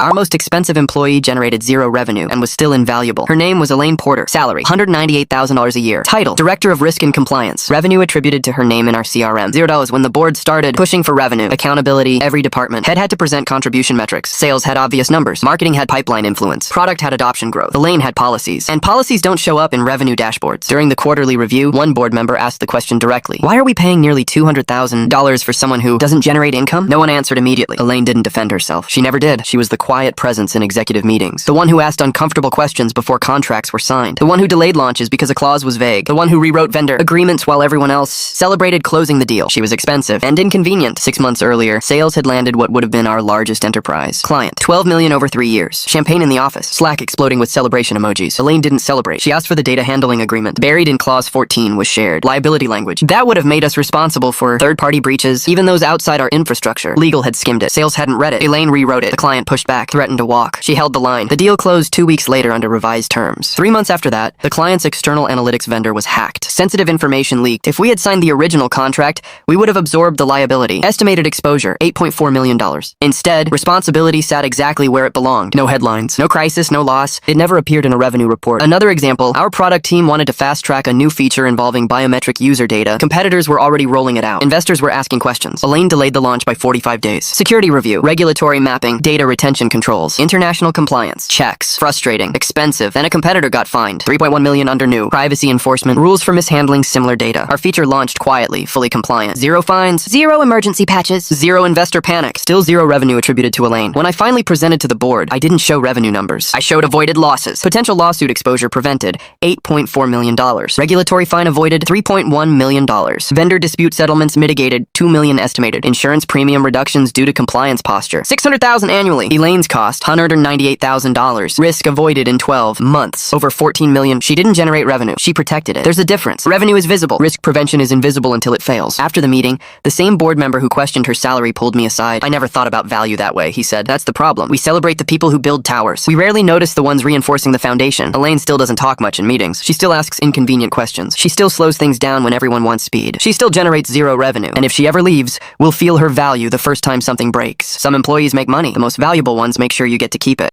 Our most expensive employee generated zero revenue and was still invaluable. Her name was Elaine Porter. Salary, $198,000 a year. Title, Director of Risk and Compliance. Revenue attributed to her name in our CRM. $0 when the board started pushing for revenue. Accountability, every department. Head had to present contribution metrics. Sales had obvious numbers. Marketing had pipeline influence. Product had adoption growth. Elaine had policies. And policies don't show up in revenue dashboards. During the quarterly review, one board member asked the question directly. Why are we paying nearly $200,000 for someone who doesn't generate income? No one answered immediately. Elaine didn't defend herself. She never did. She was the quiet presence in executive meetings. The one who asked uncomfortable questions before contracts were signed. The one who delayed launches because a clause was vague. The one who rewrote vendor agreements while everyone else celebrated closing the deal. She was expensive and inconvenient. 6 months earlier, sales had landed what would have been our largest enterprise. Client, $12 million over 3 years. Champagne in the office. Slack exploding with celebration emojis. Elaine didn't celebrate. She asked for the data handling agreement. Buried in clause 14 was shared liability language. That would have made us responsible for third-party breaches, even those outside our infrastructure. Legal had skimmed it. Sales hadn't read it. Elaine rewrote it. The client pushed back, threatened to walk. She held the line. The deal closed 2 weeks later under revised terms. 3 months after that, the client's external analytics vendor was hacked. Sensitive information leaked. If we had signed the original contract, we would have absorbed the liability. Estimated exposure, $8.4 million. Instead, responsibility sat exactly where it belonged. No headlines, no crisis, no loss. It never appeared in a revenue report. Another example, our product team wanted to fast-track a new feature involving biometric user data. Competitors were already rolling it out. Investors were asking questions. Elaine delayed the launch by 45 days. Security review, regulatory mapping, data retention controls, international compliance, checks. Frustrating, expensive. Then a competitor got fined. $3.1 million under new. Privacy enforcement, rules for mishandling similar data. Our feature launched quietly, fully compliant. Zero fines, Zero emergency patches. zero investor panic, still zero revenue attributed to Elaine. When I finally presented to the board, I didn't show revenue numbers. I showed avoided losses. Potential lawsuit exposure prevented, $8.4 million. Regulatory fine avoided, $3.1 million. Vendor dispute settlements mitigated, $2 million estimated. Insurance premium reductions due to compliance posture, $600,000 annually. Elaine's cost, $198,000. Risk avoided in 12 months. Over $14 million. She didn't generate revenue. She protected it. There's a difference. Revenue is visible. Risk prevention is invisible until it fails. After the meeting, the same board member who questioned her salary pulled me aside. I never thought about value that way, he said. That's the problem. We celebrate the people who build towers. We rarely notice the ones reinforcing the foundation. Elaine still doesn't talk much in meetings. She still asks inconvenient questions. She still slows things down when everyone wants speed. She still generates zero revenue. And if she ever leaves, we'll feel her value the first time something breaks. Some employees make money. The most valuable ones make sure you get to keep it.